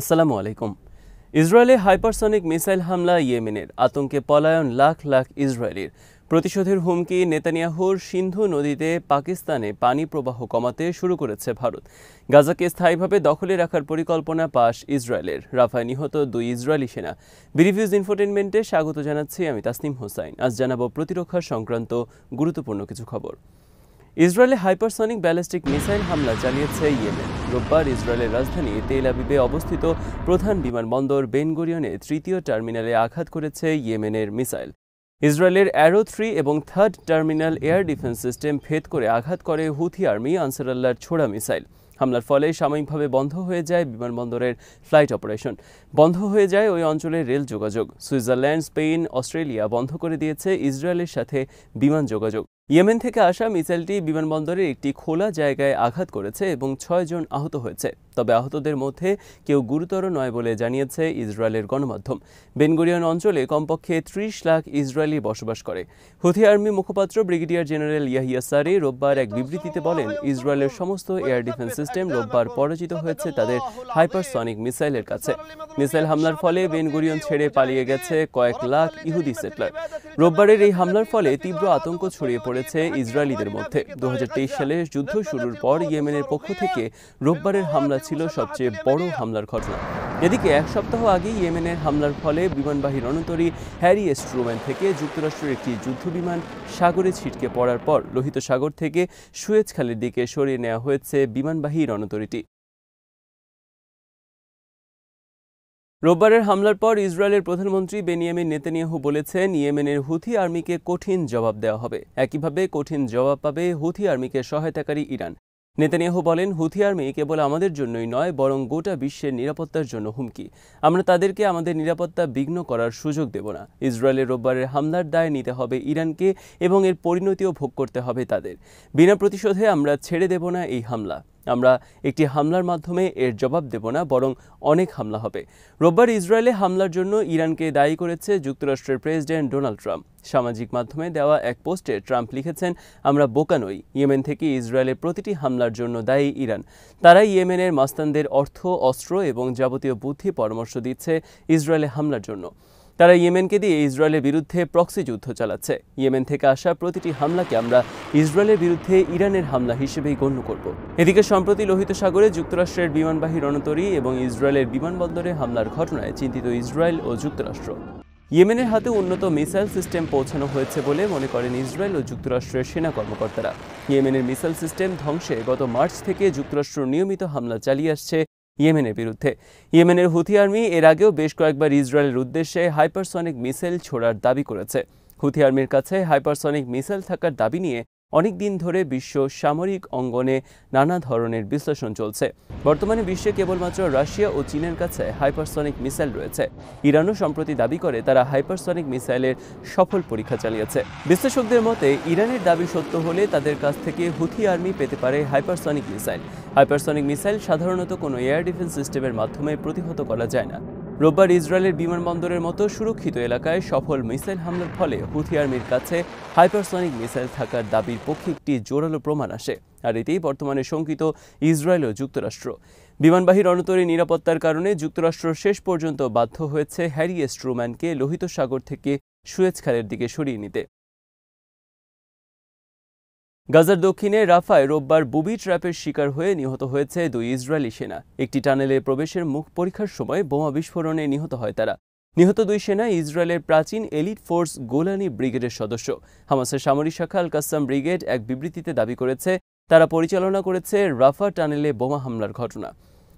আসসালামু আলাইকুম। ইসরায়েলে হাইপারসনিক মিসাইল হামলা, ইয়েমেনের আতঙ্কে পলায়ন লাখ লাখ ইসরায়েলির, প্রতিশোধের হুমকি নেতানিয়াহুর, সিন্ধু নদীতে পাকিস্তানে পানি প্রবাহ কমাতে শুরু করেছে ভারত, গাজাকে স্থায়ীভাবে দখলে রাখার পরিকল্পনা পাশ ইসরায়েলের, রাফায় নিহত 2 ইসরায়েলি সেনা। বিরিভিউজ ইনফোটেনমেন্টে স্বাগত জানাচ্ছি আমি তাসনিম হোসাইন। আজ জানাবো প্রতিরক্ষা সংক্রান্ত গুরুত্বপূর্ণ কিছু খবর। ইসরায়েলে হাইপারসনিক ব্যালিস্টিক মিসাইল হামলা চালিয়েছে ইয়েমেন। রোববার ইসরায়েলের রাজধানী তেল আবিবে অবস্থিত প্রধান বিমানবন্দর বেন গুরিয়নে 3য় টার্মিনালে আঘাত করেছে ইয়েমেনের মিসাইল। ইসরায়েলের অ্যারো 3 এবং 3rd terminal air defence system ভেদ করে আঘাত করে হুথি আর্মি আনসারুল্লাহর ছোড়া মিসাইল। হামলার ফলে সাময়িকভাবে বন্ধ হয়ে যায় বিমানবন্দরের ফ্লাইট অপারেশন, বন্ধ হয়ে যায় ওই অঞ্চলের রেল যোগাযোগ। সুইজারল্যান্ড, স্পেন, অস্ট্রেলিয়া বন্ধ করে দিয়েছে ইসরায়েলের সাথে বিমান যোগাযোগ। ইয়েমেন থেকে আসা মিসাইলটি বিমানবন্দরের একটি খোলা জায়গায় আঘাত করেছে এবং 6 জন আহত হয়েছে, তবে আহতদের মধ্যে কেউ গুরুতর নয় বলে জানিয়েছে ইসরায়েলের গণমাধ্যম। বেন গুরিয়ন অঞ্চলে কমপক্ষে 30 লাখ ইসরায়েলি বসবাস করে। হুথি আর্মি মুখপাত্র ব্রিগেডিয়ার জেনারেল ইয়াহিয়া সারি রোববার এক বিবৃতিতে বলেন, ইসরায়েলের সমস্ত এয়ার ডিফেন্স সিস্টেম রোববার পরাজিত হয়েছে তাদের হাইপারসনিক মিসাইলের কাছে। মিসাইল হামলার ফলে বেন গুরিয়ন ছেড়ে পালিয়ে গেছে কয়েক লাখ ইহুদি সেটলার। রোববারের এই হামলার ফলে তীব্র আতঙ্ক ছড়িয়ে পড়েছে ইসরায়েলিদের মধ্যে। 2023 সালে যুদ্ধ শুরুর পর ইয়েমেনের পক্ষ থেকে রোববারের হামলা ছিল সবচেয়ে বড় হামলার ঘটনা। এদিকে এক সপ্তাহ আগে ইয়েমেনের হামলার ফলে বিমানবাহী রণতরী হ্যারি এস ট্রুম্যান থেকে যুক্তরাষ্ট্রের একটি যুদ্ধবিমান সাগরে ছিটকে পড়ার পর লোহিত সাগর থেকে সুয়েজ খালের দিকে সরিয়ে নেওয়া হয়েছে বিমানবাহী রণতরীটি। রোববারের হামলার পর ইসরায়েলের প্রধানমন্ত্রী বেনিয়ামিন নেতানিয়াহু বলেছেন, ইয়েমেনের হুথি আর্মিকে কঠিন জবাব দেওয়া হবে। একইভাবে কঠিন জবাব পাবে হুথি আর্মিকে সহায়তাকারী ইরান। নেতানিয়াহু বলেন, হুথি আর্মি কেবল আমাদের জন্যই নয়, বরং গোটা বিশ্বের নিরাপত্তার জন্য হুমকি। আমরা তাদেরকে আমাদের নিরাপত্তা বিঘ্ন করার সুযোগ দেব না। ইসরায়েলের রোববারের হামলার দায় নিতে হবে ইরানকে এবং এর পরিণতিও ভোগ করতে হবে তাদের। বিনা প্রতিশোধে আমরা ছেড়ে দেব না এই হামলা। আমরা একটি হামলার মাধ্যমে এর জবাব দেব না, বরং অনেক হামলা হবে। রোববার ইসরায়েলে হামলার জন্য ইরানকে দায়ী করেছে যুক্তরাষ্ট্রের প্রেসিডেন্ট ডোনাল্ড ট্রাম্প। সামাজিক মাধ্যমে দেওয়া এক পোস্টে ট্রাম্প লিখেছেন, আমরা বোকা নই। ইয়েমেন থেকে ইসরায়েলের প্রতিটি হামলার জন্য দায়ী ইরান। তারাই ইয়েমেনের মাস্তানদের অর্থ, অস্ত্র এবং যাবতীয় বুদ্ধি পরামর্শ দিচ্ছে ইসরায়েলে হামলার জন্য। তারা ইয়েমেনকে দিয়ে ইসরায়েলের বিরুদ্ধে প্রক্সি যুদ্ধ চালাচ্ছে। ইয়েমেন থেকে আসা প্রতিটি হামলাকে আমরা ইসরায়েলের বিরুদ্ধে ইরানের হামলা হিসেবেই গণ্য করব। এদিকে সম্প্রতি লোহিত সাগরে যুক্তরাষ্ট্রের বিমানবাহী রণতরী এবং ইসরায়েলের বিমানবন্দরে হামলার ঘটনায় চিন্তিত ইসরায়েল ও যুক্তরাষ্ট্র। ইয়েমেনের হাতে উন্নত মিসাইল সিস্টেম পৌঁছানো হয়েছে বলে মনে করেন ইসরায়েল ও যুক্তরাষ্ট্রের সেনা কর্মকর্তারা। ইয়েমেনের মিসাইল সিস্টেম ধ্বংসে গত মার্চ থেকে যুক্তরাষ্ট্র নিয়মিত হামলা চালিয়ে আসছে ইয়েমেনের বিরুদ্ধে। ইয়েমেনের হুথি আর্মি এর আগেও বেশ কয়েকবার ইসরায়েলের উদ্দেশ্যে হাইপারসনিক মিসাইল ছোড়ার দাবি করেছে। হুথি আর্মির কাছে হাইপারসনিক মিসাইল থাকার দাবি নিয়ে অনেক দিন ধরে বিশ্ব সামরিক অঙ্গনে নানা ধরনের বিশ্লেষণ চলছে। বর্তমানে বিশ্বে কেবলমাত্র রাশিয়া ও চীনের কাছে হাইপারসনিক মিসাইল রয়েছে। ইরানও সম্প্রতি দাবি করে তারা হাইপারসনিক মিসাইলের সফল পরীক্ষা চালিয়েছে। বিশ্লেষকদের মতে, ইরানের দাবি সত্য হলে তাদের কাছ থেকে হুথি আর্মি পেতে পারে হাইপারসনিক মিসাইল। হাইপারসনিক মিসাইল সাধারণত কোনো এয়ার ডিফেন্স সিস্টেমের মাধ্যমে প্রতিহত করা যায় না। রোববার ইসরায়েলের বিমানবন্দরের মতো সুরক্ষিত এলাকায় সফল মিসাইল হামলার ফলে হুথি আর্মির কাছে হাইপারসনিক মিসাইল থাকার দাবির পক্ষে একটি জোরালো প্রমাণ আসে। আর এতেই বর্তমানে শঙ্কিত ইসরায়েল ও যুক্তরাষ্ট্র। বিমানবাহী রণতরী নিরাপত্তার কারণে যুক্তরাষ্ট্র শেষ পর্যন্ত বাধ্য হয়েছে হ্যারি এস ট্রুম্যানকে লোহিত সাগর থেকে সুয়েজ খালের দিকে সরিয়ে নিতে। গাজার দক্ষিণে রাফায় রোববার বুবি ট্র্যাপের শিকার হয়ে নিহত হয়েছে 2 ইসরায়েলি সেনা। একটি টানেলে প্রবেশের মুখ পরীক্ষার সময় বোমা বিস্ফোরণে নিহত হয় তারা। নিহত 2 সেনা ইসরায়েলের প্রাচীন এলিট ফোর্স গোলানি ব্রিগেডের সদস্য। হামাসের সামরিক শাখা আল কাসাম ব্রিগেড এক বিবৃতিতে দাবি করেছে, তারা পরিচালনা করেছে রাফা টানেলে বোমা হামলার ঘটনা।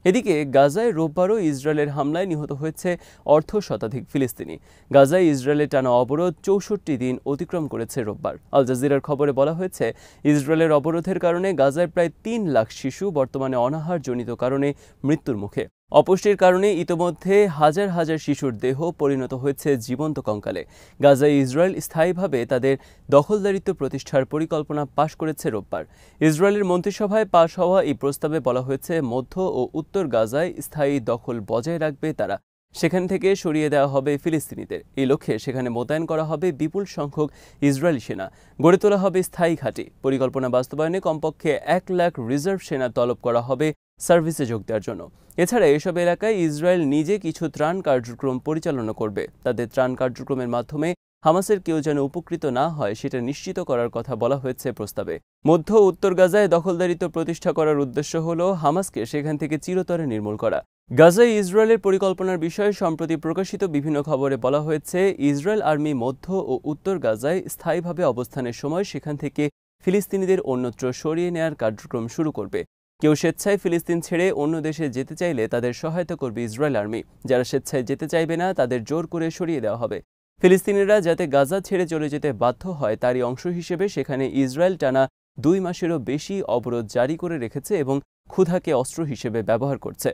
এদিকে গাজায় রোববারও ইসরায়েলের হামলায় নিহত হয়েছে অর্ধশতাধিক ফিলিস্তিনি। গাজায় ইসরায়েলের টানা অবরোধ 64 দিন অতিক্রম করেছে রোববার। আল জাজিরার খবরে বলা হয়েছে, ইসরায়েলের অবরোধের কারণে গাজায় প্রায় 3 লাখ শিশু বর্তমানে অনাহারজনিত কারণে মৃত্যুর মুখে। অপুষ্টির কারণে ইতোমধ্যে হাজার হাজার শিশুর দেহ পরিণত হয়েছে জীবন্ত কঙ্কালে। গাজায় ইসরায়েল স্থায়ীভাবে তাদের দখলদারিত্ব প্রতিষ্ঠার পরিকল্পনা পাশ করেছে রোববার। ইসরায়েলের মন্ত্রিসভায় পাশ হওয়া এই প্রস্তাবে বলা হয়েছে, মধ্য ও উত্তর গাজায় স্থায়ী দখল বজায় রাখবে তারা। সেখান থেকে সরিয়ে দেওয়া হবে ফিলিস্তিনিদের। এই লক্ষ্যে সেখানে মোতায়েন করা হবে বিপুল সংখ্যক ইসরায়েলি সেনা। গড়ে তোলা হবে স্থায়ী ঘাঁটি। পরিকল্পনা বাস্তবায়নে কমপক্ষে 1 লাখ রিজার্ভ সেনা তলব করা হবে সার্ভিসে যোগ দেওয়ার জন্য। এছাড়া এসব এলাকায় ইসরায়েল নিজে কিছু ত্রাণ কার্যক্রম পরিচালনা করবে। তাদের ত্রাণ কার্যক্রমের মাধ্যমে হামাসের কেউ যেন উপকৃত না হয় সেটা নিশ্চিত করার কথা বলা হয়েছে প্রস্তাবে। মধ্য উত্তর গাজায় দখলদারিত্ব প্রতিষ্ঠা করার উদ্দেশ্য হল হামাসকে সেখান থেকে চিরতরে নির্মূল করা। গাজায় ইসরায়েলের পরিকল্পনার বিষয়ে সম্প্রতি প্রকাশিত বিভিন্ন খবরে বলা হয়েছে, ইসরায়েল আর্মি মধ্য ও উত্তর গাজায় স্থায়ীভাবে অবস্থানের সময় সেখান থেকে ফিলিস্তিনিদের অন্যত্র সরিয়ে নেওয়ার কার্যক্রম শুরু করবে। কেউ স্বেচ্ছায় ফিলিস্তিন ছেড়ে অন্য দেশে যেতে চাইলে তাদের সহায়তা করবে ইসরায়েল আর্মি। যারা স্বেচ্ছায় যেতে চাইবে না তাদের জোর করে সরিয়ে দেওয়া হবে। ফিলিস্তিনিরা যাতে গাজা ছেড়ে চলে যেতে বাধ্য হয় তারই অংশ হিসেবে সেখানে ইসরায়েল টানা 2 মাসেরও বেশি অবরোধ জারি করে রেখেছে এবং ক্ষুধাকে অস্ত্র হিসেবে ব্যবহার করছে।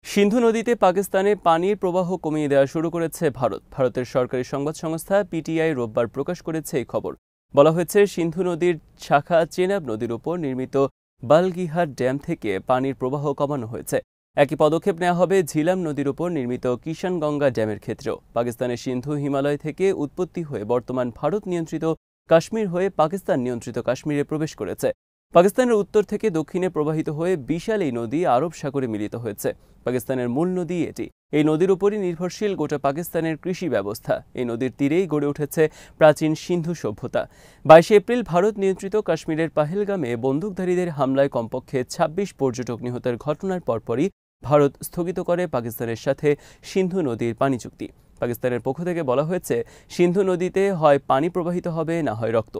সিন্ধু নদীতে পাকিস্তানে পানির প্রবাহ কমিয়ে দেওয়া শুরু করেছে ভারত। ভারতের সরকারি সংবাদ সংস্থা পিটিআই রোববার প্রকাশ করেছে এই খবর। বলা হয়েছে, সিন্ধু নদীর শাখা চেনাব নদীর উপর নির্মিত বালগিহার ড্যাম থেকে পানির প্রবাহ কমানো হয়েছে। একই পদক্ষেপ নেওয়া হবে ঝিলাম নদীর উপর নির্মিত কিষানগঙ্গা ড্যামের ক্ষেত্রেও। পাকিস্তানের সিন্ধু হিমালয় থেকে উৎপত্তি হয়ে বর্তমান ভারত নিয়ন্ত্রিত কাশ্মীর হয়ে পাকিস্তান নিয়ন্ত্রিত কাশ্মীরে প্রবেশ করেছে। পাকিস্তানের উত্তর থেকে দক্ষিণে প্রবাহিত হয়ে বিশাল এই নদী আরব সাগরে মিলিত হয়েছে। পাকিস্তানের মূল নদী এটি। এই নদীর উপরই নির্ভরশীল গোটা পাকিস্তানের কৃষি ব্যবস্থা। এই নদীর তীরেই গড়ে উঠেছে প্রাচীন সিন্ধু সভ্যতা। 22 এপ্রিল ভারত নিয়ন্ত্রিত কাশ্মীরের পাহেলগামে বন্দুকধারীদের হামলায় কমপক্ষে 26 পর্যটক নিহতের ঘটনার পরপরই ভারত স্থগিত করে পাকিস্তানের সাথে সিন্ধু নদীর পানি চুক্তি। পাকিস্তানের পক্ষ থেকে বলা হয়েছে, সিন্ধু নদীতে হয় পানি প্রবাহিত হবে না হয় রক্ত।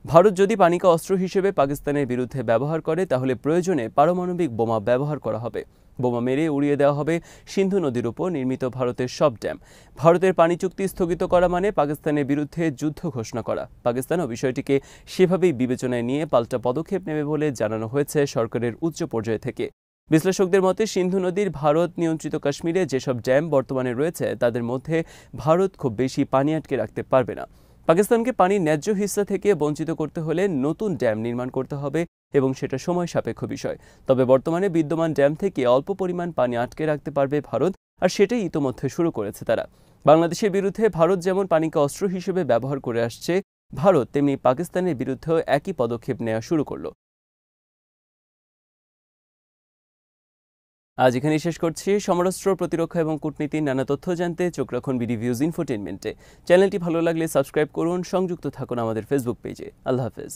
ভারত যদি পানিকে অস্ত্র হিসেবে পাকিস্তানের বিরুদ্ধে ব্যবহার করে তাহলে প্রয়োজনে পারমাণবিক বোমা ব্যবহার করা হবে। বোমা মেরে উড়িয়ে দেওয়া হবে সিন্ধু নদীর উপর নির্মিত ভারতের সব ড্যাম। ভারতের পানি চুক্তি স্থগিত করা মানে পাকিস্তানের বিরুদ্ধে যুদ্ধ ঘোষণা করা। পাকিস্তানও বিষয়টিকে সেভাবেই বিবেচনায় নিয়ে পাল্টা পদক্ষেপ নেবে বলে জানানো হয়েছে সরকারের উচ্চ পর্যায় থেকে। বিশ্লেষকদের মতে, সিন্ধু নদীর ভারত নিয়ন্ত্রিত কাশ্মীরে যেসব ড্যাম বর্তমানে রয়েছে তাদের মধ্যে ভারত খুব বেশি পানি আটকে রাখতে পারবে না। পাকিস্তানকে পানির ন্যায্য হিস্সা থেকে বঞ্চিত করতে হলে নতুন ড্যাম নির্মাণ করতে হবে এবং সেটা সময় সাপেক্ষ বিষয়। তবে বর্তমানে বিদ্যমান ড্যাম থেকে অল্প পরিমাণ পানি আটকে রাখতে পারবে ভারত, আর সেটাই ইতোমধ্যে শুরু করেছে তারা। বাংলাদেশের বিরুদ্ধে ভারত যেমন পানিকে অস্ত্র হিসেবে ব্যবহার করে আসছে, ভারত তেমনি পাকিস্তানের বিরুদ্ধেও একই পদক্ষেপ নেওয়া শুরু করল। আজ এখানেই শেষ করছি। সমরাস্ত্র, প্রতিরক্ষা এবং কূটনীতির নানা তথ্য জানতে চোখ রাখুন বিডিভিউজ ইনফোটেইনমেন্টে। চ্যানেলটি ভালো লাগলে সাবস্ক্রাইব করুন, সংযুক্ত থাকুন আমাদের ফেসবুক পেজে। আল্লাহ হাফেজ।